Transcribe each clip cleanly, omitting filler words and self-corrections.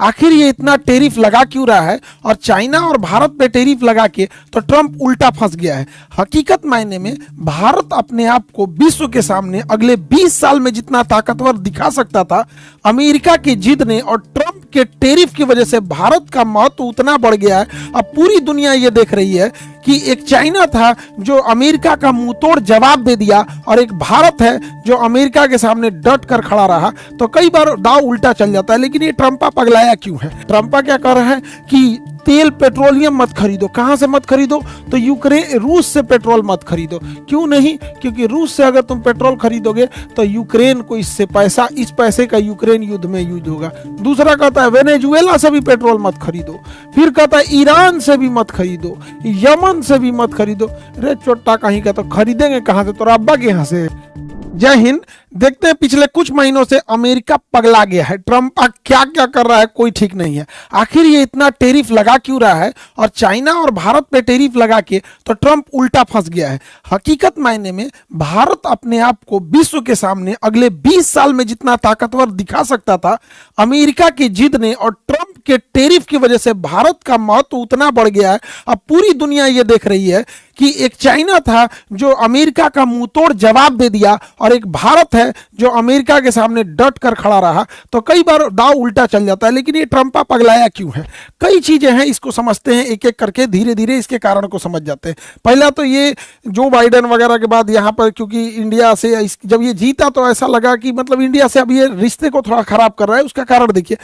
आखिर ये इतना टेरिफ लगा क्यों रहा है और चाइना और भारत पे टेरिफ लगा के तो ट्रंप उल्टा फंस गया है। हकीकत मायने में भारत अपने आप को विश्व के सामने अगले 20 साल में जितना ताकतवर दिखा सकता था, अमेरिका की जिद ने और ट्रंप के टेरिफ की वजह से भारत का महत्व उतना बढ़ गया है। अब पूरी दुनिया ये देख रही है कि एक चाइना था जो अमेरिका का मुंहतोड़ जवाब दे दिया और एक भारत है जो अमेरिका के सामने डट कर खड़ा रहा। तो कई बार दाव उल्टा चल जाता है। लेकिन ये ट्रंपा पगलाया क्यों है? ट्रंपा क्या कर रहा है कि तेल पेट्रोलियम मत खरीदो। कहां से मत खरीदो? तो यूक्रेन, रूस से पेट्रोल मत खरीदो। क्यों नहीं? क्योंकि रूस से अगर तुम पेट्रोल खरीदोगे तो यूक्रेन को इससे पैसा, इस पैसे का यूक्रेन युद्ध में यूज होगा। दूसरा कहता है वेनेजुएला से भी पेट्रोल मत खरीदो। फिर कहता है ईरान से भी मत खरीदो, यमन से भी मत खरीदो। रे चोट्टा कहीं का, तो खरीदेंगे कहां से? तो अब्बा के यहां से। जय हिंद। देखते हैं पिछले कुछ महीनों से अमेरिका पगला गया है। ट्रंप क्या क्या कर रहा है कोई ठीक नहीं है। आखिर ये इतना टेरिफ लगा क्यों रहा है और चाइना और भारत पे टेरिफ लगा के तो ट्रंप उल्टा फंस गया है। हकीकत मायने में भारत अपने आप को विश्व के सामने अगले 20 साल में जितना ताकतवर दिखा सकता था, अमेरिका की जिद ने और ट्रंप के टेरिफ की वजह से भारत का महत्व उतना बढ़ गया है। अब पूरी दुनिया ये देख रही है कि एक चाइना था जो अमेरिका का मुंहतोड़ जवाब दे दिया और एक भारत है जो अमेरिका के सामने डट कर खड़ा रहा। तो कई बार दाव उल्टा चल जाता है। लेकिन ये ट्रंपा पगलाया क्यों है? कई चीजें हैं, इसको समझते हैं एक एक करके, धीरे धीरे इसके कारण को समझ जाते हैं। पहला तो ये जो बाइडेन वगैरह के बाद यहाँ पर, क्योंकि इंडिया से जब ये जीता तो ऐसा लगा कि मतलब इंडिया से अब ये रिश्ते को थोड़ा खराब कर रहा है। उसका कारण देखिए,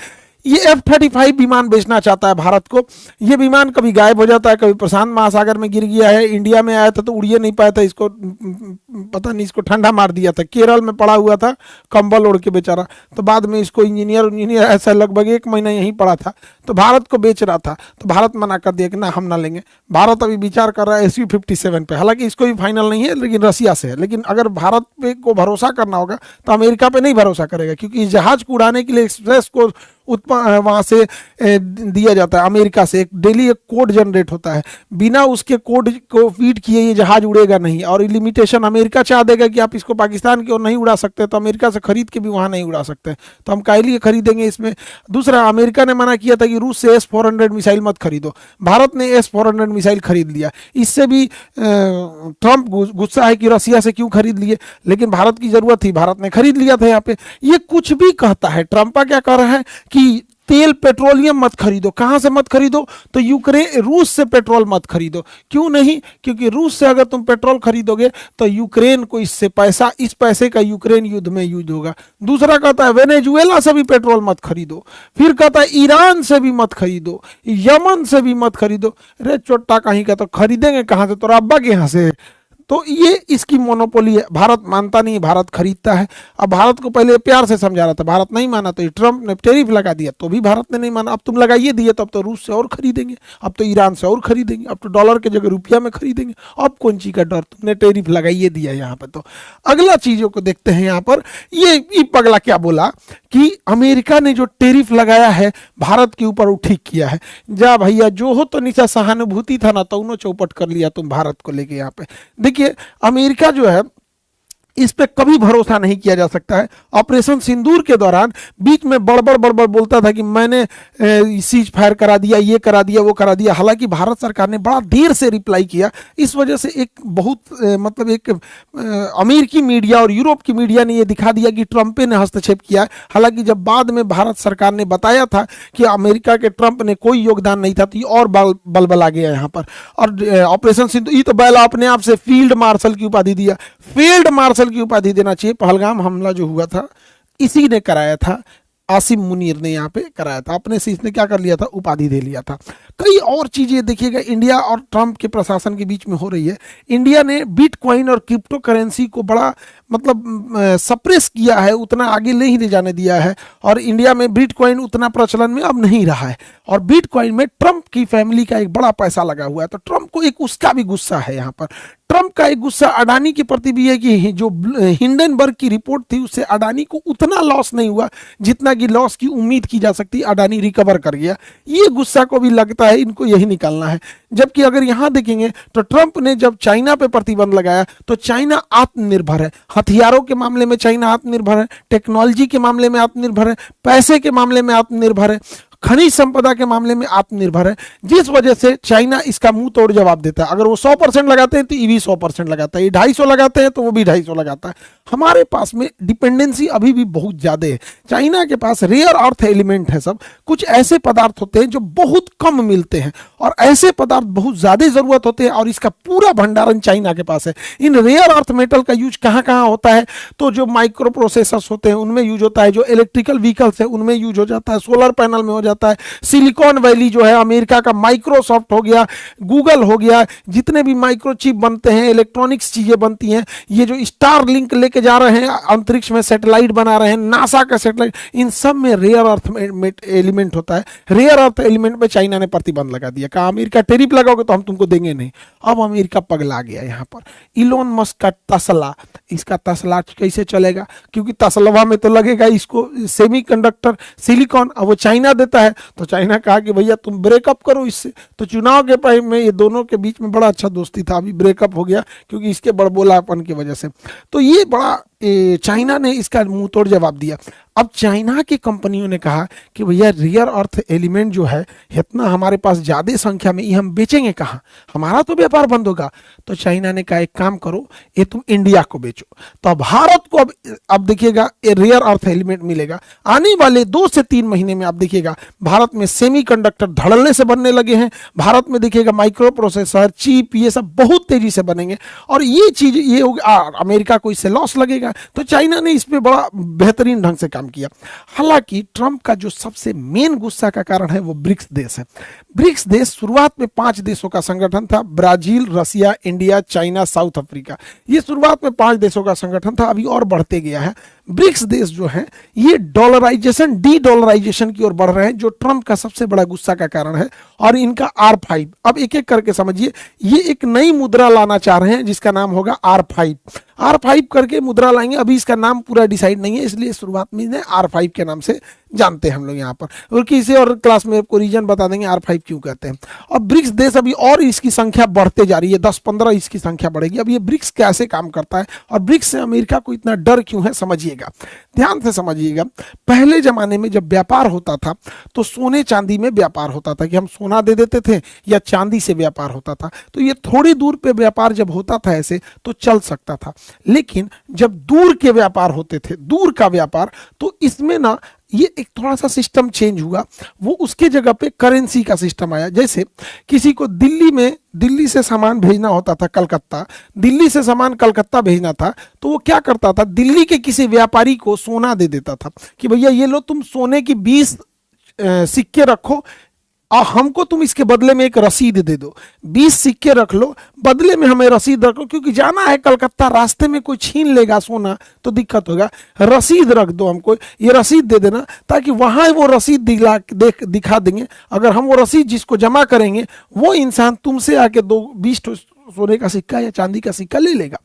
ये F-35 विमान बेचना चाहता है भारत को। ये विमान कभी गायब हो जाता है, कभी प्रशांत महासागर में गिर गया है। इंडिया में आया था तो उड़िए नहीं पाया था, इसको पता नहीं, इसको ठंडा मार दिया था। केरल में पड़ा हुआ था कंबल ओढ़ के बेचारा। तो बाद में इसको इंजीनियर ऐसा लगभग 1 महीना यहीं पड़ा था, तो भारत को बेच रहा था। तो भारत मना कर दिया कि ना, हम ना लेंगे। भारत अभी विचार कर रहा है Su-57 पे, हालांकि इसको भी फाइनल नहीं है, लेकिन रसिया से है। लेकिन अगर भारत पे को भरोसा करना होगा तो अमेरिका पे नहीं भरोसा करेगा, क्योंकि इस जहाज को उड़ाने के लिए एक्सप्रेस को वहां से दिया जाता है अमेरिका से। डेली एक कोड जनरेट होता है, बिना उसके कोड को फीड किए ये जहाज उड़ेगा नहीं। और लिमिटेशन अमेरिका चाह देगा कि आप इसको पाकिस्तान की ओर नहीं उड़ा सकते, तो अमेरिका से खरीद के भी वहां नहीं उड़ा सकते, तो हम काहे लिए खरीदेंगे इसमें। दूसरा, अमेरिका ने मना किया था कि रूस से S-400 मिसाइल मत खरीदो। भारत ने S-400 मिसाइल खरीद लिया। इससे भी ट्रंप गुस्सा है कि रसिया से क्यों खरीद लिए, लेकिन भारत की जरूरत थी, भारत ने खरीद लिया था। यहाँ पे ये कुछ भी कहता है। ट्रंपा क्या कर रहा है कि तेल पेट्रोलियम मत खरीदो। कहां से मत खरीदो? तो यूक्रेन, रूस से पेट्रोल मत खरीदो। क्यों नहीं? क्योंकि रूस से अगर तुम पेट्रोल खरीदोगे तो यूक्रेन को इससे पैसा, इस पैसे का यूक्रेन युद्ध में यूज होगा। दूसरा कहता है वेनेजुएला से भी पेट्रोल मत खरीदो। फिर कहता है ईरान से भी मत खरीदो, यमन से भी मत खरीदो। रे चोट्टा कहीं का, तो खरीदेंगे कहां से? तो अब्बा के यहां से। तो ये इसकी मोनोपोली है। भारत मानता नहीं, भारत खरीदता है। अब भारत को पहले प्यार से समझा रहा था, भारत नहीं माना, तो ट्रंप ने टेरिफ लगा दिया तो भी भारत ने नहीं माना। अब तुम लगाइए दिए तो अब तो रूस से और खरीदेंगे, अब तो ईरान से और खरीदेंगे, अब तो डॉलर के जगह रुपया में खरीदेंगे। अब कौन चीज का डर? तुमने टेरिफ लगाइए दिया यहाँ पे। तो अगला चीजों को देखते हैं। यहाँ पर ये पगला क्या बोला कि अमेरिका ने जो टेरिफ लगाया है भारत के ऊपर वो ठीक किया है। जा भैया, जो हो तो नीचा सहानुभूति था ना, तो उन्होंने चौपट कर लिया तुम भारत को लेके। यहाँ पे देखिए, अमेरिका जो है इस पे कभी भरोसा नहीं किया जा सकता है। ऑपरेशन सिंदूर के दौरान बीच में बड़बड़ बोलता था कि मैंने सीज फायर करा दिया, ये करा दिया, वो करा दिया। हालांकि भारत सरकार ने बड़ा देर से रिप्लाई किया। इस वजह से एक बहुत मतलब एक अमेरिकी मीडिया और यूरोप की मीडिया ने ये दिखा दिया कि ट्रंप ने हस्तक्षेप किया। हालांकि जब बाद में भारत सरकार ने बताया था कि अमेरिका के ट्रंप ने कोई योगदान नहीं था, तो ये और बलबला गया यहाँ पर। और ऑपरेशन सिंदूर, ये तो बैला अपने आप से फील्ड मार्शल की उपाधि दिया। फील्ड मार्शल की उपाधि देना चाहिए। पहलगाम हमला जो हुआ था इसी ने कराया था, आसिम मुनीर ने यहाँ पे कराया था। अपने से इसने क्या कर लिया था? उपाधि दे लिया था। कई और चीजें देखिएगा इंडिया और ट्रंप के प्रशासन के बीच में हो रही है। इंडिया ने बिटकॉइन और क्रिप्टो करेंसी को बड़ा मतलब सप्रेस किया है, उतना आगे नहीं ले जाने दिया है। और इंडिया में बिटकॉइन उतना प्रचलन में अब नहीं रहा है। और बिटकॉइन में ट्रंप की फैमिली का एक बड़ा पैसा लगा हुआ है, तो ट्रंप को एक उसका भी गुस्सा है। यहाँ पर ट्रंप का एक गुस्सा अडानी के प्रति भी है कि जो हिंडनबर्ग की रिपोर्ट थी उससे अडानी को उतना लॉस नहीं हुआ जितना कि लॉस की उम्मीद की जा सकती। अडानी रिकवर कर गया। ये गुस्सा को भी लगता है इनको यही निकालना है। जबकि अगर यहां देखेंगे तो ट्रंप ने जब चाइना पे प्रतिबंध लगाया तो चाइना आत्मनिर्भर है। हथियारों के मामले में चाइना आत्मनिर्भर है, टेक्नोलॉजी के मामले में आत्मनिर्भर है, पैसे के मामले में आत्मनिर्भर है। खनिज संपदा के मामले में आत्मनिर्भर है, जिस वजह से चाइना इसका मुंह तोड़ जवाब देता है। अगर वो 100% लगाते हैं तो ये भी 100% लगाता है, ये 250 लगाते हैं तो वो भी 250 लगाता है। हमारे पास में डिपेंडेंसी अभी भी बहुत ज्यादा है। चाइना के पास रेयर अर्थ एलिमेंट है, सब कुछ ऐसे पदार्थ होते हैं जो बहुत कम मिलते हैं और ऐसे पदार्थ बहुत ज्यादा जरूरत होते हैं, और इसका पूरा भंडारण चाइना के पास है। इन रेयर अर्थ मेटल का यूज कहाँ कहाँ होता है, तो जो माइक्रो प्रोसेसर्स होते हैं उनमें यूज होता है, जो इलेक्ट्रिकल व्हीकल्स है उनमें यूज हो जाता है, सोलर पैनल में हो जाता है। सिलिकॉन वैली जो है अमेरिका का, माइक्रोसॉफ्ट हो गया, गूगल हो गया, जितने भी माइक्रोचिप बनते हैं, इलेक्ट्रॉनिक्स चीजें बनती हैं, ये जो स्टार लिंक लेके जा रहे हैं अंतरिक्ष में, सैटेलाइट बना रहे हैं, नासा का सैटेलाइट, इन सब में रेयर अर्थ एलिमेंट होता है। रेयर अर्थ एलिमेंट पे चाइना ने प्रतिबंध लगा दिया, कहा अमेरिका टेरिफ लगाओगे तो हम तुमको देंगे नहीं। अब अमेरिका पगला गया यहाँ पर। इलोन मस्क का तस्ला, इसका तस्ला कैसे चलेगा, क्योंकि तस्लवा में तो लगेगा इसको सेमीकंडक्टर सिलिकॉन, अब वो चाइना देता है, तो चाइना कहा कि भैया तुम ब्रेकअप करो इससे। तो चुनाव के टाइम में ये दोनों के बीच में बड़ा अच्छा दोस्ती था, अभी ब्रेकअप हो गया क्योंकि इसके बड़बोलापन की वजह से। तो ये बड़ा चाइना ने इसका मुंह तोड़ जवाब दिया। अब चाइना की कंपनियों ने कहा कि भैया रियर अर्थ एलिमेंट जो है इतना हमारे पास ज़्यादा संख्या में, ये हम बेचेंगे कहाँ, हमारा तो व्यापार बंद होगा। तो चाइना ने कहा एक काम करो, ये तुम इंडिया को बेचो। तो भारत को अब देखिएगा ये रियर अर्थ एलिमेंट मिलेगा। आने वाले 2 से 3 महीने में आप देखिएगा भारत में सेमीकंडक्टर धड़ल्ले से बनने लगे हैं। भारत में देखिएगा माइक्रो प्रोसेसर, चिप, ये सब बहुत तेजी से बनेंगे, और ये चीज ये अमेरिका को इससे लॉस लगेगा। तो चाइना ने इस पे बड़ा बेहतरीन ढंग से काम किया। हालांकि ट्रंप का जो सबसे मेन गुस्सा का कारण है वो ब्रिक्स देश है। ब्रिक्स देश शुरुआत में 5 देशों का संगठन था, ब्राजील, रसिया, इंडिया, चाइना, साउथ अफ्रीका। ये शुरुआत में 5 देशों का संगठन था, अभी और बढ़ते गया है। ब्रिक्स देश जो है ये डॉलराइजेशन, डी डॉलराइजेशन की ओर बढ़ रहे हैं, जो ट्रंप का सबसे बड़ा गुस्सा का कारण है। और इनका R5, अब एक एक करके समझिए, ये एक नई मुद्रा लाना चाह रहे हैं जिसका नाम होगा R5। R5 करके मुद्रा लाएंगे, अभी इसका नाम पूरा डिसाइड नहीं है, इसलिए शुरुआत में इन्हें R5 के नाम से जानते हैं हम लोग यहाँ पर, और किसी और क्लास में आपको रीजन बता देंगे R5 क्यों कहते हैं। और ब्रिक्स देश अभी और इसकी संख्या बढ़ते जा रही है, 10-15 इसकी संख्या बढ़ेगी। अब ये ब्रिक्स कैसे काम करता है और ब्रिक्स से अमेरिका को इतना डर क्यों है, समझिएगा, ध्यान से समझिएगा। पहले जमाने में जब व्यापार होता था तो सोने चांदी में व्यापार होता था, कि हम सोना दे देते थे या चांदी से व्यापार होता था। तो ये थोड़ी दूर पे व्यापार जब होता था ऐसे तो चल सकता था, लेकिन जब दूर के व्यापार होते थे, दूर का व्यापार, तो इसमें ना ये एक थोड़ा सा सिस्टम चेंज हुआ। वो उसके जगह पे करेंसी का सिस्टम आया। जैसे किसी को दिल्ली से सामान भेजना होता था कलकत्ता, दिल्ली से सामान कलकत्ता भेजना था, तो वो क्या करता था, दिल्ली के किसी व्यापारी को सोना दे देता था कि भैया ये लो, तुम सोने की 20 सिक्के रखो और हमको तुम इसके बदले में एक रसीद दे दो। 20 सिक्के रख लो, बदले में हमें रसीद रखो, क्योंकि जाना है कलकत्ता, रास्ते में कोई छीन लेगा सोना तो दिक्कत होगा। रसीद रख दो, हमको ये रसीद दे देना, ताकि वहां वो रसीद दिखा देंगे। अगर हम वो रसीद जिसको जमा करेंगे वो इंसान तुमसे आके 20 सोने का सिक्का या चांदी का सिक्का ले लेगा।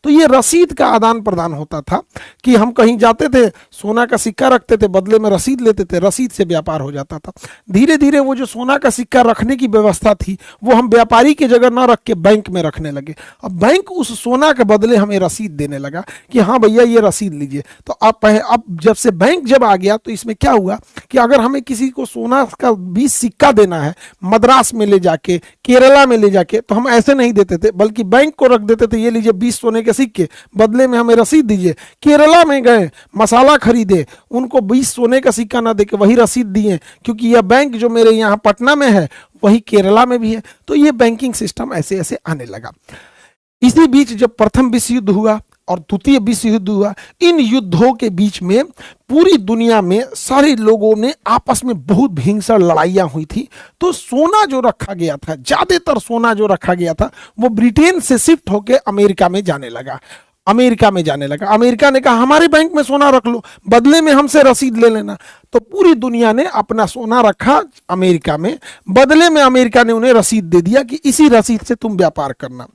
तो ये रसीद का आदान प्रदान होता था कि हम कहीं जाते थे, सोना का सिक्का रखते थे, बदले में रसीद लेते थे, रसीद से व्यापार हो जाता था। धीरे धीरे वो जो सोना का सिक्का रखने की व्यवस्था थी वो हम व्यापारी की जगह ना रख के बैंक में रखने लगे। अब बैंक उस सोना के बदले हमें रसीद देने लगा कि हाँ भैया ये रसीद लीजिए। तो अब जब से बैंक जब आ गया तो इसमें क्या हुआ कि अगर हमें किसी को सोना का 20 सिक्का देना है मद्रास में ले जाके, केरला में ले जाके, तो हम ऐसे नहीं देते थे, बल्कि बैंक को रख देते थे, ये लीजिए 20 सोने के सिक्के, बदले में हमें रसीद दीजिए। केरला में गए, मसाला खरीदे, उनको 20 सोने का सिक्का ना देके वही रसीद दिए, क्योंकि यह बैंक जो मेरे यहाँ पटना में है वही केरला में भी है। तो ये बैंकिंग सिस्टम ऐसे ऐसे आने लगा। इसी बीच जब प्रथम विश्व युद्ध हुआ और द्वितीय विश्व युद्ध हुआ, इन युद्धों के बीच में पूरी दुनिया में सारे लोगों ने आपस में बहुत भीषण लड़ाइयां हुई थी। तो सोना जो रखा गया था, ज्यादातर सोना जो रखा गया था वो ब्रिटेन से शिफ्ट होकर अमेरिका में जाने लगा। अमेरिका ने कहा हमारे बैंक में सोना रख लो, बदले में हमसे रसीद ले लेना। तो पूरी दुनिया ने अपना सोना रखा अमेरिका में, बदले में अमेरिका ने उन्हें रसीद दे दिया कि इसी रसीद से तुम व्यापार करना।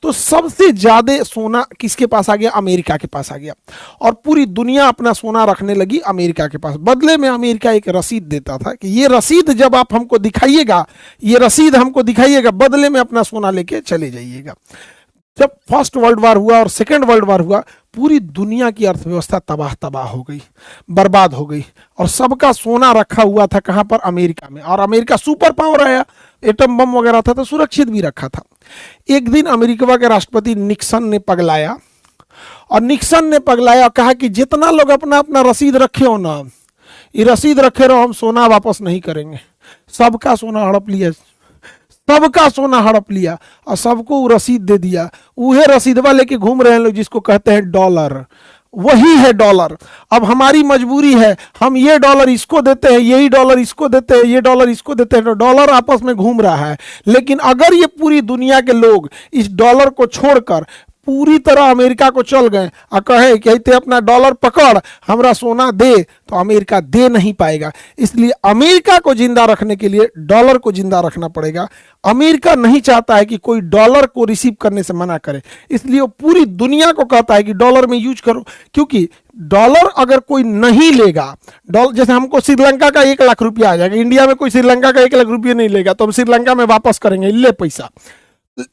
तो सबसे ज्यादा सोना किसके पास आ गया? अमेरिका के पास आ गया, और पूरी दुनिया अपना सोना रखने लगी अमेरिका के पास। बदले में अमेरिका एक रसीद देता था कि ये रसीद जब आप हमको दिखाइएगा, ये रसीद हमको दिखाइएगा, बदले में अपना सोना लेके चले जाइएगा। जब फर्स्ट वर्ल्ड वार हुआ और सेकेंड वर्ल्ड वार हुआ, पूरी दुनिया की अर्थव्यवस्था तबाह तबाह हो गई, बर्बाद हो गई, और सबका सोना रखा हुआ था कहाँ पर? अमेरिका में। और अमेरिका सुपर पावर आया, एटम बम वगैरह था तो सुरक्षित भी रखा था। एक दिन अमेरिका के राष्ट्रपति निक्सन ने पगलाया, और निक्सन ने पगलाया, कहा कि जितना लोग अपना अपना रसीद रखे हो ना, ये रसीद रखे रहो, हम सोना वापस नहीं करेंगे। सबका सोना हड़प लिया, सबका सोना हड़प लिया, और सबको रसीद दे दिया। वह रसीदवा लेके घूम रहे हैं लोग, जिसको कहते हैं डॉलर। वही है डॉलर। अब हमारी मजबूरी है, हम ये डॉलर इसको देते हैं, यही डॉलर इसको देते हैं, ये डॉलर इसको देते हैं, तो डॉलर आपस में घूम रहा है। लेकिन अगर ये पूरी दुनिया के लोग इस डॉलर को छोड़कर पूरी तरह अमेरिका को चल गए और कहे कि ते अपना डॉलर पकड़, हमरा सोना दे, तो अमेरिका दे नहीं पाएगा। इसलिए अमेरिका को जिंदा रखने के लिए डॉलर को जिंदा रखना पड़ेगा। अमेरिका नहीं चाहता है कि कोई डॉलर को रिसीव करने से मना करे, इसलिए वो पूरी दुनिया को कहता है कि डॉलर में यूज करो। क्योंकि डॉलर अगर कोई नहीं लेगा, डॉलर जैसे हमको श्रीलंका का 1 लाख रुपया आ जाएगा, इंडिया में कोई श्रीलंका का 1 लाख रुपया नहीं लेगा, तो हम श्रीलंका में वापस करेंगे, ले पैसा।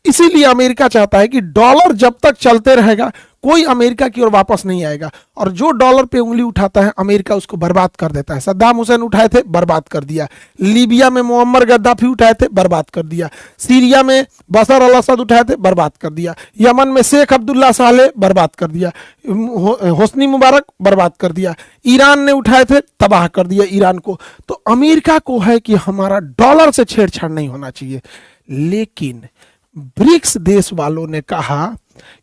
इसीलिए अमेरिका चाहता है कि डॉलर जब तक चलते रहेगा, कोई अमेरिका की ओर वापस नहीं आएगा। और जो डॉलर पे उंगली उठाता है, अमेरिका उसको बर्बाद कर देता है। सद्दाम हुसैन उठाए थे, बर्बाद कर दिया। लीबिया में मुअम्मर गद्दाफी उठाए थे, बर्बाद कर दिया। सीरिया में बशर अल असद उठाए थे, बर्बाद कर दिया। यमन में शेख अब्दुल्ला सालेह, बर्बाद कर दिया। होस्नी मुबारक, बर्बाद कर दिया। ईरान ने उठाए थे, तबाह कर दिया ईरान को। तो अमेरिका को है कि हमारा डॉलर से छेड़छाड़ नहीं होना चाहिए। लेकिन ब्रिक्स देश वालों ने कहा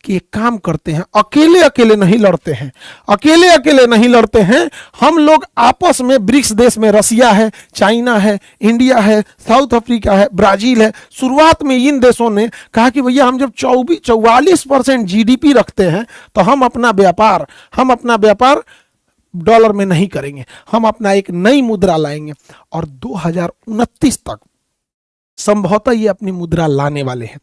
कि एक काम करते हैं, अकेले अकेले नहीं लड़ते हैं, अकेले अकेले नहीं लड़ते हैं, हम लोग आपस में ब्रिक्स देश में रसिया है, चाइना है, इंडिया है, साउथ अफ्रीका है, ब्राजील है। शुरुआत में इन देशों ने कहा कि भैया हम जब 44% जीडीपी रखते हैं, तो हम अपना व्यापार डॉलर में नहीं करेंगे, हम अपना एक नई मुद्रा लाएंगे। और 2029 तक संभवतः ये अपनी मुद्रा लाने वाले हैं।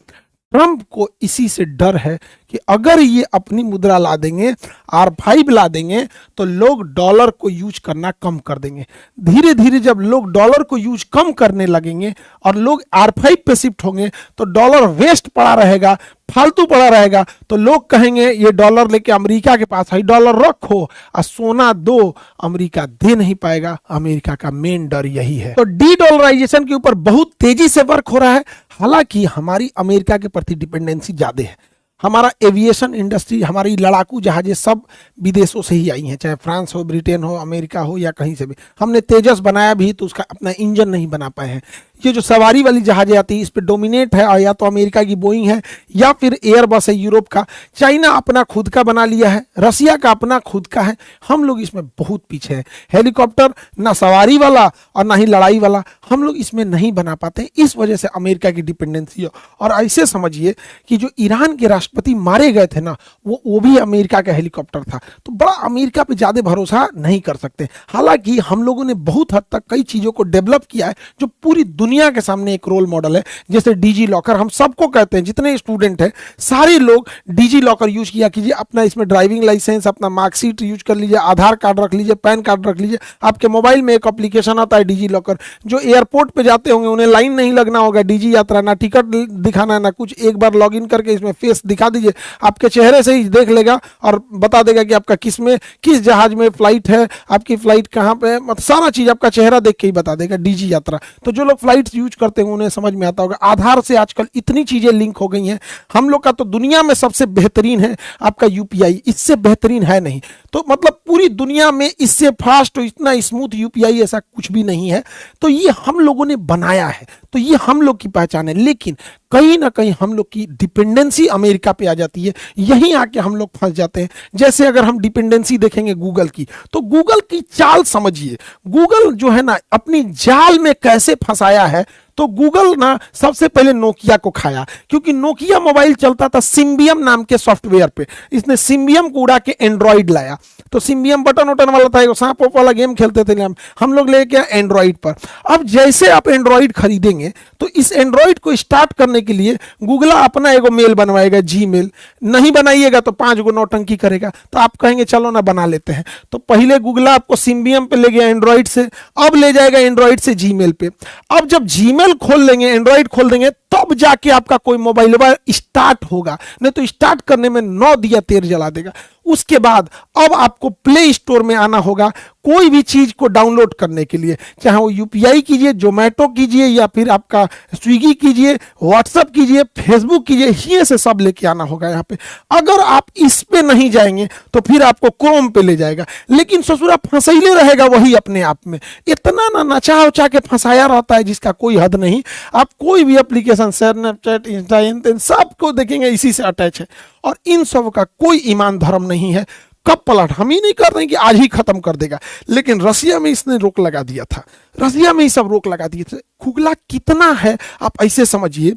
ट्रंप को इसी से डर है कि अगर ये अपनी मुद्रा ला देंगे, R5 ला देंगे, तो लोग डॉलर को यूज करना कम कर देंगे। धीरे धीरे जब लोग डॉलर को यूज कम करने लगेंगे और लोग R5 पे शिफ्ट होंगे, तो डॉलर वेस्ट पड़ा रहेगा, फालतू पड़ा रहेगा। तो लोग कहेंगे ये डॉलर लेके अमेरिका के पास है, डॉलर रखो और सोना दो, अमेरिका दे नहीं पाएगा। अमेरिका का मेन डर यही है। तो डी डॉलराइजेशन के ऊपर बहुत तेजी से वर्क हो रहा है। हालांकि हमारी अमेरिका के प्रति डिपेंडेंसी ज्यादा है। हमारा एविएशन इंडस्ट्री, हमारी लड़ाकू जहाजें सब विदेशों से ही आई हैं, चाहे फ्रांस हो, ब्रिटेन हो, अमेरिका हो या कहीं से भी। हमने तेजस बनाया भी तो उसका अपना इंजन नहीं बना पाए हैं। ये जो सवारी वाली जहाजें आती है, इस पे डोमिनेट है, और या तो अमेरिका की बोइंग है या फिर एयरबस है यूरोप का। चाइना अपना खुद का बना लिया है, रसिया का अपना खुद का है। हम लोग इसमें बहुत पीछे हैं। हेलीकॉप्टर ना सवारी वाला और ना ही लड़ाई वाला, हम लोग इसमें नहीं बना पाते। इस वजह से अमेरिका की डिपेंडेंसी है। और ऐसे समझिए कि जो ईरान के राष्ट्रपति मारे गए थे ना, वो भी अमेरिका का हेलीकॉप्टर था। तो बड़ा अमेरिका पे ज्यादा भरोसा नहीं कर सकते। हालांकि हम लोगों ने बहुत हद तक कई चीजों को डेवलप किया है जो पूरी दुनिया के सामने एक रोल मॉडल है। जैसे डिजी लॉकर, हम सबको कहते हैं, जितने स्टूडेंट हैं सारे लोग डिजी लॉकर यूज किया कीजिए। अपना इसमें ड्राइविंग लाइसेंस, अपना मार्कशीट यूज कर लीजिए, आधार कार्ड रख लीजिए, पैन कार्ड रख लीजिए। आपके मोबाइल में एक एप्लीकेशन आता है डिजी लॉकर। जो एयरपोर्ट पे जाते होंगे उन्हें लाइन नहीं लगना होगा, डिजी यात्रा, ना टिकट दिखाना ना कुछ। एक बार लॉग इन करके इसमें फेस दिखा दीजिए, आपके चेहरे से ही देख लेगा और बता देगा कि आपका किस जहाज में फ्लाइट है, आपकी फ्लाइट कहाँ पे है, मतलब सारा चीज आपका चेहरा देख के ही बता देगा, डिजी यात्रा। तो जो लोग फ्लाइट यूज करते हैं उन्हें समझ में आता होगा। आधार से आजकल इतनी चीजें लिंक हो गई हैं। हम लोग का तो दुनिया में सबसे बेहतरीन है आपका यूपीआई, इससे बेहतरीन है नहीं। तो मतलब पूरी दुनिया में इससे फास्ट और इतना स्मूथ यूपीआई ऐसा कुछ भी नहीं है। तो ये हम लोगों ने बनाया है, तो ये हम लोग की पहचान है। लेकिन कहीं ना कहीं हम लोग की डिपेंडेंसी अमेरिका पे आ जाती है, यहीं आके हम लोग फंस जाते हैं। जैसे अगर हम डिपेंडेंसी देखेंगे गूगल की, तो गूगल की चाल समझिए। गूगल जो है ना अपनी जाल में कैसे फंसाया है। तो गूगल ना सबसे पहले नोकिया को खाया, क्योंकि नोकिया मोबाइल चलता था सिम्बियम नाम के सॉफ्टवेयर पे। इसने सिम्बियम को उड़ा के एंड्रॉइड लाया। तो सिम्बियम बटन वटन वाला था, सांप वाला गेम खेलते थे हम लोग, लेके एंड्रॉइड पर। अब जैसे आप एंड्रॉइड खरीदेंगे तो इस एंड्रॉइड को स्टार्ट करने के लिए गूगल अपना एगो मेल बनवाएगा, जीमेल। नहीं बनाइएगा तो 5 गो नौटंकी करेगा। तो आप कहेंगे चलो ना बना लेते हैं। तो पहले गूगल आपको सिम्बियम पे ले गया एंड्रॉइड से, अब ले जाएगा एंड्रॉइड से जीमेल पे। अब जब जीमेल जीमेल खोल लेंगे, एंड्रॉइड खोल देंगे, तब जाके आपका कोई मोबाइल स्टार्ट होगा, नहीं तो स्टार्ट करने में 9 दिया तेल जला देगा। उसके बाद अब आपको प्ले स्टोर में आना होगा कोई भी चीज को डाउनलोड करने के लिए, चाहे वो यूपीआई कीजिए, जोमेटो कीजिए, या फिर आपका स्विगी कीजिए, व्हाट्सएप कीजिए, फेसबुक कीजिए, ये से सब लेके आना होगा यहाँ पे। अगर आप इस पे नहीं जाएंगे तो फिर आपको क्रोम पे ले जाएगा, लेकिन ससुरा फंसैले रहेगा वही अपने आप में। इतना ना नचा उचा के फंसाया रहता है जिसका कोई हद नहीं। आप कोई भी एप्लीकेशन, स्नैपचैट, इंस्टा, इन सबको देखेंगे इसी से अटैच है, और इन सब का कोई ईमान धर्म नहीं है। कब पलट हम ही नहीं कर रहे हैं कि आज ही खत्म कर देगा, लेकिन रसिया में इसने रोक लगा दिया था, रसिया में ही सब रोक लगा दिए थे। खुगला कितना है आप ऐसे समझिए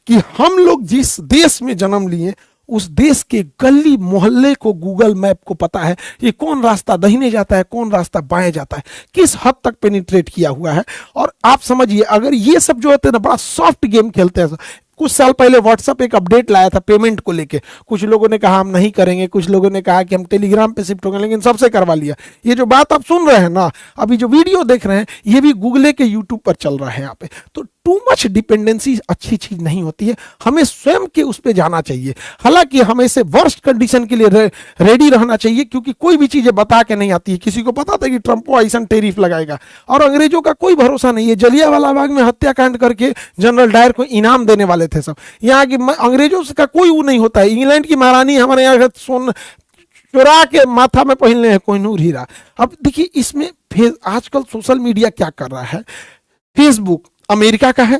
कि हम लोग जिस देश में जन्म लिए उस देश के गली मोहल्ले को गूगल मैप को पता है ये कौन रास्ता दाहिने जाता है, कौन रास्ता बाएं जाता है, किस हद तक पेनिट्रेट किया हुआ है। और आप समझिए अगर ये सब जो होते हैं ना बड़ा सॉफ्ट गेम खेलते हैं। कुछ साल पहले व्हाट्सएप एक अपडेट लाया था पेमेंट को लेके, कुछ लोगों ने कहा हम नहीं करेंगे, कुछ लोगों ने कहा कि हम टेलीग्राम पे शिफ्ट होंगे, लेकिन सबसे करवा लिया। ये जो बात आप सुन रहे हैं ना, अभी जो वीडियो देख रहे हैं, ये भी गूगल के यूट्यूब पर चल रहा है यहाँ पे। तो टू मच डिपेंडेंसी अच्छी चीज नहीं होती है, हमें स्वयं के उस पर जाना चाहिए। हालांकि हमें से वर्स्ट कंडीशन के लिए रेडी रहना चाहिए, क्योंकि कोई भी चीजें बता के नहीं आती है। किसी को पता था कि ट्रंप ऐसा टैरिफ लगाएगा, और अंग्रेजों का कोई भरोसा नहीं है। जलियांवाला बाग में हत्याकांड करके जनरल डायर को इनाम देने वाले थे सब। यहाँ की अंग्रेजों का कोई वो नहीं होता है। इंग्लैंड की महारानी हमारे यहाँ सोन चुरा के माथा में पहनले हैं कोहिनूर हीरा। अब देखिए इसमें आजकल सोशल मीडिया क्या कर रहा है। फेसबुक अमेरिका का है,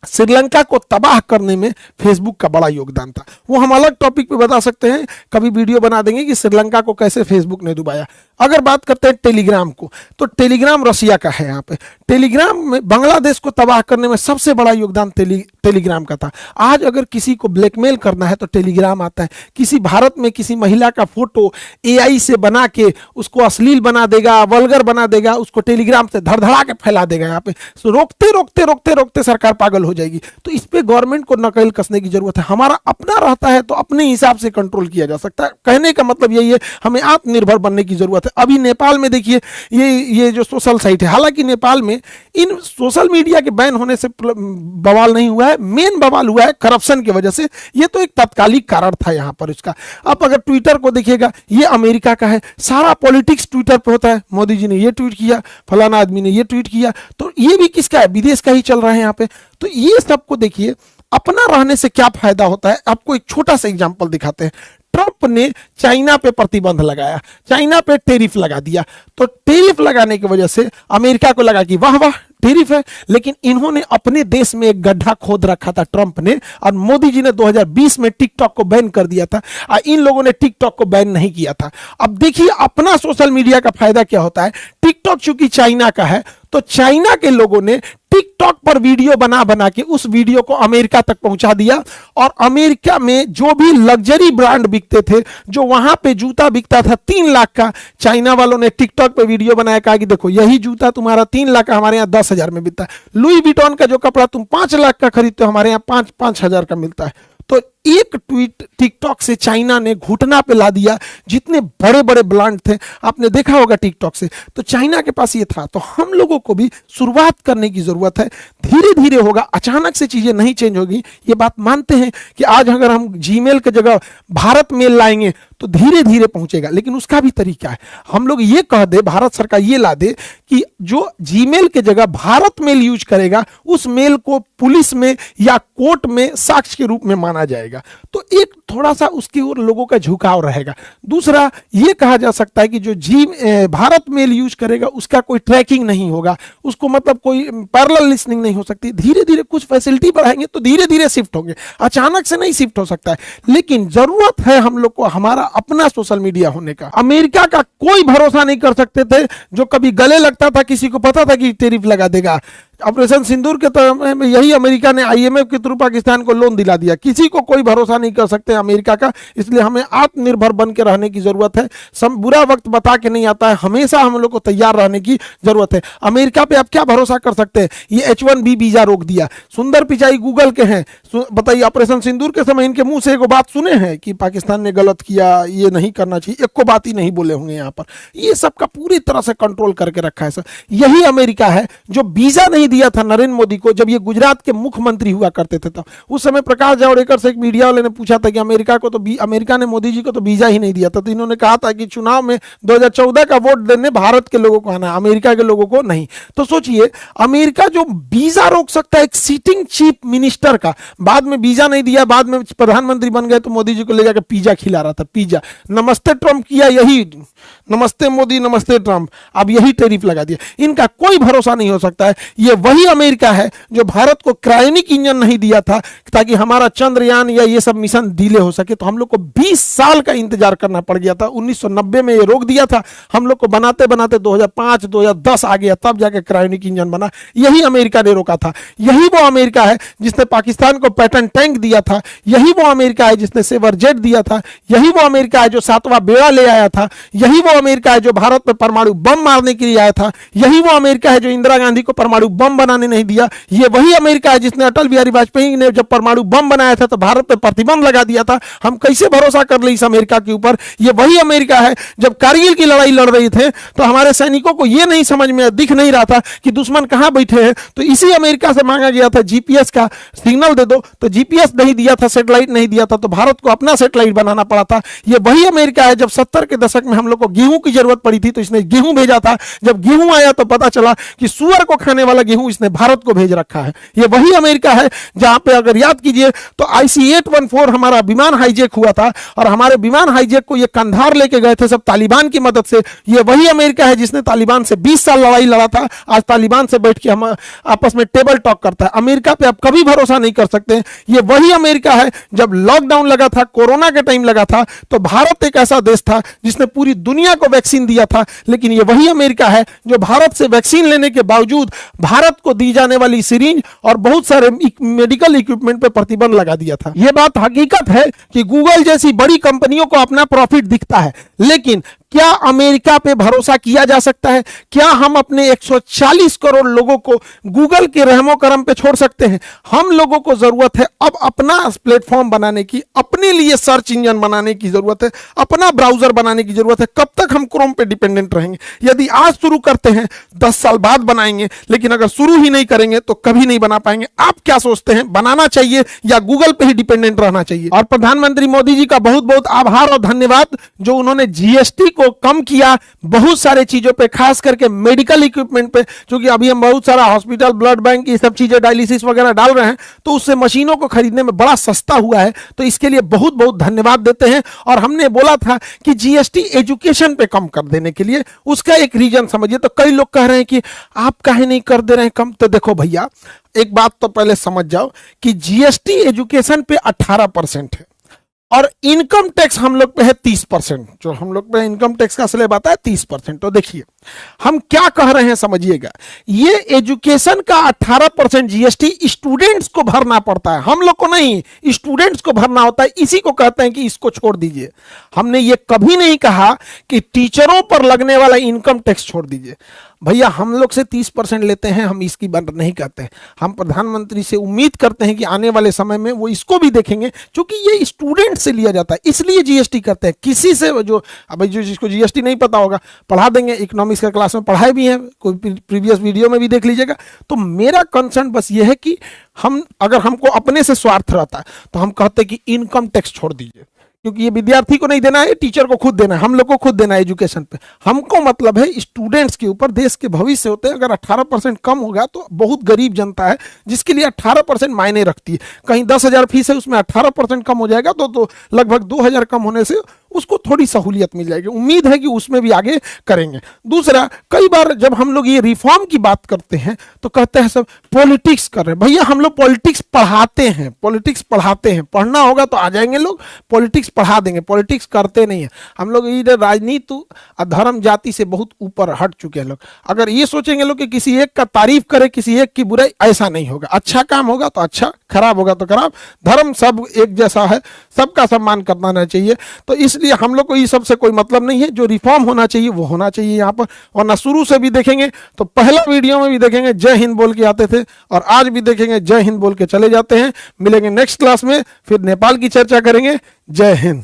श्रीलंका को तबाह करने में फेसबुक का बड़ा योगदान था। वो हम अलग टॉपिक पे बता सकते हैं, कभी वीडियो बना देंगे कि श्रीलंका को कैसे फेसबुक ने डुबाया। अगर बात करते हैं टेलीग्राम को, तो टेलीग्राम रसिया का है। यहाँ पे टेलीग्राम में बांग्लादेश को तबाह करने में सबसे बड़ा योगदान टेलीग्राम का था। आज अगर किसी को ब्लैकमेल करना है तो टेलीग्राम आता है। किसी भारत में किसी महिला का फोटो एआई से बना के उसको अश्लील बना देगा, वल्गर बना देगा, उसको टेलीग्राम से धड़धड़ा के फैला देगा। यहाँ पे रोकते रोकते रोकते रोकते सरकार पागल हो जाएगी। तो इस पे गवर्नमेंट को नकेल कसने की जरूरत है। हमारा अपना रहता है तो अपने हिसाब से कंट्रोल किया जा सकता है। कहने का मतलब यही है, हमें आत्मनिर्भर बनने की जरूरत है। अभी नेपाल में देखिए ये जो सोशल साइट है, हालांकि नेपाल में इन सोशल मीडिया के बैन होने से बवाल नहीं हुआ है, मेन बवाल हुआ है करप्शन की वजह से। ये तो एक तात्कालिक कारण था यहाँ पर इसका। अब अगर ट्विटर को देखिएगा, ये अमेरिका का है, सारा पॉलिटिक्स ट्विटर पे होता है। मोदी जी ने ये ट्वीट किया, फलाना आदमी ने ये ट्वीट किया, तो ये भी किसका है, विदेश का ही चल रहा है यहाँ पे। तो ये सबको देखिए, अपना रहने से क्या फायदा होता है। आपको एक छोटा सा एग्जांपल दिखाते हैं। ट्रंप ने चाइना पे प्रतिबंध लगाया, चाइना पे टैरिफ लगा दिया। तो टैरिफ लगाने की वजह से अमेरिका को लगा कि वाह वाह टैरिफ है, लेकिन इन्होंने अपने देश में एक गड्ढा खोद रखा था ट्रंप ने, और मोदी जी ने 2020 में टिकटॉक को बैन कर दिया था, और इन लोगों ने टिकटॉक को बैन नहीं किया था। अब देखिए अपना सोशल मीडिया का फायदा क्या होता है। टिकटॉक चूंकि चाइना का है, तो चाइना के लोगों ने टिकटॉक पर वीडियो बना बना के उस वीडियो को अमेरिका तक पहुंचा दिया, और अमेरिका में जो भी लग्जरी ब्रांड बिकते थे, जो वहां पे जूता बिकता था 3 लाख का, चाइना वालों ने टिकटॉक पे वीडियो बनाया, कहा कि देखो यही जूता तुम्हारा 3 लाख का हमारे यहाँ 10,000 में बिकता है। लुई विटॉन का जो कपड़ा तुम 5 लाख का खरीदते हो, हमारे यहाँ 5,000 का मिलता है। तो एक ट्वीट टिकटॉक से चाइना ने घुटना पे ला दिया जितने बड़े बड़े ब्रांड थे, आपने देखा होगा टिकटॉक से। तो चाइना के पास ये था। तो हम लोगों को भी शुरुआत करने की जरूरत है, धीरे धीरे होगा, अचानक से चीजें नहीं चेंज होगी। ये बात मानते हैं कि आज अगर हम जीमेल की जगह भारत मेल लाएंगे तो धीरे धीरे पहुंचेगा, लेकिन उसका भी तरीका है। हम लोग ये कह दे, भारत सरकार ये ला दे कि जो जीमेल के जगह भारत मेल यूज करेगा, उस मेल को पुलिस में या कोर्ट में साक्ष्य के रूप में माना जाएगा। तो एक थोड़ा सा उसकी ओर लोगों का झुकाव रहेगा। दूसरा ये कहा जा सकता है कि जो भारत मेल यूज करेगा उसका कोई ट्रैकिंग नहीं होगा, उसको मतलब कोई पैरेलल लिसनिंग नहीं हो सकती। धीरे धीरे कुछ फैसिलिटी बढ़ाएंगे तो धीरे धीरे शिफ्ट होंगे, अचानक से नहीं शिफ्ट हो सकता है। लेकिन जरूरत है हम लोग को हमारा अपना सोशल मीडिया होने का। अमेरिका का कोई भरोसा नहीं कर सकते थे, जो कभी गले लगता था किसी को पता था कि टैरिफ लगा देगा। ऑपरेशन सिंदूर के समय में यही अमेरिका ने आईएमएफ के थ्रू पाकिस्तान को लोन दिला दिया। किसी को कोई भरोसा नहीं कर सकते अमेरिका का, इसलिए हमें आत्मनिर्भर बन के रहने की जरूरत है। बुरा वक्त बता के नहीं आता है, हमेशा हम लोग को तैयार रहने की जरूरत है। अमेरिका पे आप क्या भरोसा कर सकते हैं, ये H1B वीजा रोक दिया। सुंदर पिचाई गूगल के हैं, बताइए ऑपरेशन सिंदूर के समय इनके मुंह से एक बात सुने हैं कि पाकिस्तान ने गलत किया, ये नहीं करना चाहिए, एक को बात ही नहीं बोले होंगे यहाँ पर। ये सबका पूरी तरह से कंट्रोल करके रखा है सर। यही अमेरिका है जो वीजा नहीं दिया था नरेंद्र मोदी को, जब ये गुजरात के मुख्यमंत्री हुआ करते थे, तब उस समय प्रकाश जावड़ेकर से एक मीडिया वाले ने पूछा था कि अमेरिका ने मोदी जी को तो वीजा ही नहीं दिया था। तो इन्होंने कहा था कि चुनाव में 2014 का वोट देने भारत के लोगों को आना, अमेरिका के लोगों को नहीं। तो सोचिए, अमेरिका जो वीजा रोक सकता है एक सिटिंग चीफ मिनिस्टर का, बाद में वीजा नहीं दिया, बाद में प्रधानमंत्री बन गए तो मोदी जी को ले जाकर पिज्जा खिला रहा था, पिज्जा। नमस्ते ट्रंप किया यही, नमस्ते मोदी नमस्ते ट्रंप, अब यही टैरिफ लगा दिया। इनका कोई भरोसा नहीं हो सकता है। ये वही अमेरिका है जो भारत को क्रायोनिक इंजन नहीं दिया था ताकि हमारा चंद्रयान या ये सब मिशन डिले हो सके, तो हम लोग को 20 साल का इंतजार करना पड़ गया था। 1990 में ये रोक दिया था, हम लोग को बनाते बनाते 2005 2010 आ गया, तब जाके क्रायोनिक इंजन बना। यही अमेरिका ने रोका था। यही वो अमेरिका है जिसने पाकिस्तान को पैटर्न टैंक दिया था। यही वो अमेरिका है जिसने सेवर जेट दिया था। यही वो अमेरिका है जो 7वां बेड़ा ले आया था। यही वो अमेरिका है जो भारत में परमाणु बम मारने के लिए आया था। यही वो अमेरिका है जो इंदिरा गांधी को परमाणु बम बनाने नहीं दिया। ये वही अमेरिका है जिसने अटल बिहारी वाजपेयी ने जब परमाणु बम बनाया था तो भारत पर प्रतिबंध लगा दिया था। हम कैसे भरोसा कर ले इस अमेरिका के ऊपर। ये वही अमेरिका है जब कारगिल की लड़ाई लड़ रही थे तो हमारे सैनिकों को यह नहीं समझ में दिख नहीं रहा था कि दुश्मन कहां बैठे हैं, तो इसी अमेरिका से मांगा गया था जीपीएस का सिग्नल दे दो, तो जीपीएस नहीं दिया था, सैटेलाइट नहीं दिया था, तो भारत को अपना सैटेलाइट बनाना पड़ा था। ये वही अमेरिका है जब 70 के दशक में हम लोग को गेहूं की जरूरत पड़ी थी तो इसने गेहूं भेजा था। जब गेहूं आया तो पता चला कि सुअर को खाने वाला गेहूं इसने भारत को भेज रखा है। ये वही अमेरिका है जहां पे अगर याद कीजिए तो IC-814 हमारा विमान हाईजैक हुआ था और हमारे विमान हाईजैक को ये कंधार लेके गए थे सब तालिबान की मदद से। ये वही अमेरिका है जिसने तालिबान से 20 साल लड़ाई लड़ा था, आज तालिबान से बैठ के हम आपस में टेबल टॉक करता है। अमेरिका पे आप कभी भरोसा नहीं कर सकते। ये वही अमेरिका है जब लॉकडाउन लगा था, कोरोना के टाइम लगा था, तो भारत एक ऐसा देश था जिसने पूरी दुनिया को वैक्सीन दिया था, लेकिन ये वही अमेरिका है जो भारत से वैक्सीन लेने के बावजूद भारत को दी जाने वाली सिरिंज और बहुत सारे मेडिकल इक्विपमेंट पे प्रतिबंध लगा दिया था। यह बात हकीकत है कि गूगल जैसी बड़ी कंपनियों को अपना प्रॉफिट दिखता है, लेकिन क्या अमेरिका पे भरोसा किया जा सकता है? क्या हम अपने 140 करोड़ लोगों को गूगल के रहमो करम पे छोड़ सकते हैं? हम लोगों को जरूरत है अब अपना प्लेटफॉर्म बनाने की, अपने लिए सर्च इंजन बनाने की जरूरत है, अपना ब्राउजर बनाने की जरूरत है। कब तक हम क्रोम पे डिपेंडेंट रहेंगे? यदि आज शुरू करते हैं 10 साल बाद बनाएंगे, लेकिन अगर शुरू ही नहीं करेंगे तो कभी नहीं बना पाएंगे। आप क्या सोचते हैं, बनाना चाहिए या गूगल पे ही डिपेंडेंट रहना चाहिए? और प्रधानमंत्री मोदी जी का बहुत बहुत आभार और धन्यवाद जो उन्होंने जीएसटी को कम किया बहुत सारे चीजों पे, खास करके मेडिकल इक्विपमेंट पे, क्योंकि अभी हम बहुत सारा हॉस्पिटल, ब्लड बैंक, ये सब चीजें, डायलिसिस वगैरह डाल रहे हैं, तो उससे मशीनों को खरीदने में बड़ा सस्ता हुआ है। तो इसके लिए बहुत बहुत धन्यवाद देते हैं। और हमने बोला था कि जीएसटी एजुकेशन पे कम कर देने के लिए, उसका एक रीजन समझिए। तो कई लोग कह रहे हैं कि आप काहे नहीं कर दे रहे हैं कम? तो देखो भैया, एक बात तो पहले समझ जाओ कि जीएसटी एजुकेशन पे 18% है और इनकम टैक्स हम लोग पे है 30%। जो हम लोग पे इनकम टैक्स का स्लैब आता है 30%। तो देखिए हम क्या कह रहे हैं समझिएगा, ये एजुकेशन का 18% जीएसटी स्टूडेंट्स को भरना पड़ता है, हम लोग को नहीं, स्टूडेंट्स को भरना होता है। इसी को कहते हैं कि इसको छोड़ दीजिए। हमने ये कभी नहीं कहा कि टीचरों पर लगने वाला इनकम टैक्स छोड़ दीजिए। भैया हम लोग से 30% लेते हैं, हम इसकी बात नहीं कहते हैं। हम प्रधानमंत्री से उम्मीद करते हैं कि आने वाले समय में वो इसको भी देखेंगे, क्योंकि ये स्टूडेंट से लिया जाता है, इसलिए जीएसटी करते हैं। किसी से जो अब जो जिसको जीएसटी नहीं पता होगा पढ़ा देंगे, इकोनॉमिक्स का क्लास में पढ़ाए भी हैं, कोई प्रीवियस वीडियो में भी देख लीजिएगा। तो मेरा कंसर्न बस ये है कि हम अगर हमको अपने से स्वार्थ रहता है तो हम कहते हैं कि इनकम टैक्स छोड़ दीजिए, क्योंकि ये विद्यार्थी को नहीं देना है, टीचर को खुद देना है, हम लोग को खुद देना है एजुकेशन पे। हमको मतलब है स्टूडेंट्स के ऊपर, देश के भविष्य होते हैं। अगर 18% कम होगा तो बहुत गरीब जनता है जिसके लिए 18% मायने रखती है। कहीं 10,000 फीस है, उसमें 18% कम हो जाएगा तो लगभग 2,000 कम होने से उसको थोड़ी सहूलियत मिल जाएगी। उम्मीद है कि उसमें भी आगे करेंगे। दूसरा, कई बार जब हम लोग ये रिफॉर्म की बात करते हैं तो कहते हैं सब पॉलिटिक्स कर रहे हैं। भैया हम लोग पॉलिटिक्स पढ़ाते हैं, पॉलिटिक्स पढ़ाते हैं। पढ़ना होगा तो आ जाएंगे लोग, पॉलिटिक्स पढ़ा देंगे। पॉलिटिक्स करते नहीं है हम लोग। इधर राजनीति और धर्म जाति से बहुत ऊपर हट चुके हैं लोग। अगर ये सोचेंगे लोग कि किसी एक का तारीफ करे, किसी एक की बुराई, ऐसा नहीं होगा। अच्छा काम होगा तो अच्छा, खराब होगा तो खराब। धर्म सब एक जैसा है, सबका सम्मान करना चाहिए। तो इसलिए हम लोग को ये सबसे कोई मतलब नहीं है। जो रिफॉर्म होना चाहिए वो होना चाहिए यहाँ पर। वरना शुरू से भी देखेंगे तो पहला वीडियो में भी देखेंगे जय हिंद बोल के आते थे और आज भी देखेंगे जय हिंद बोल के चले जाते हैं। मिलेंगे नेक्स्ट क्लास में, फिर नेपाल की चर्चा करेंगे। जय हिंद।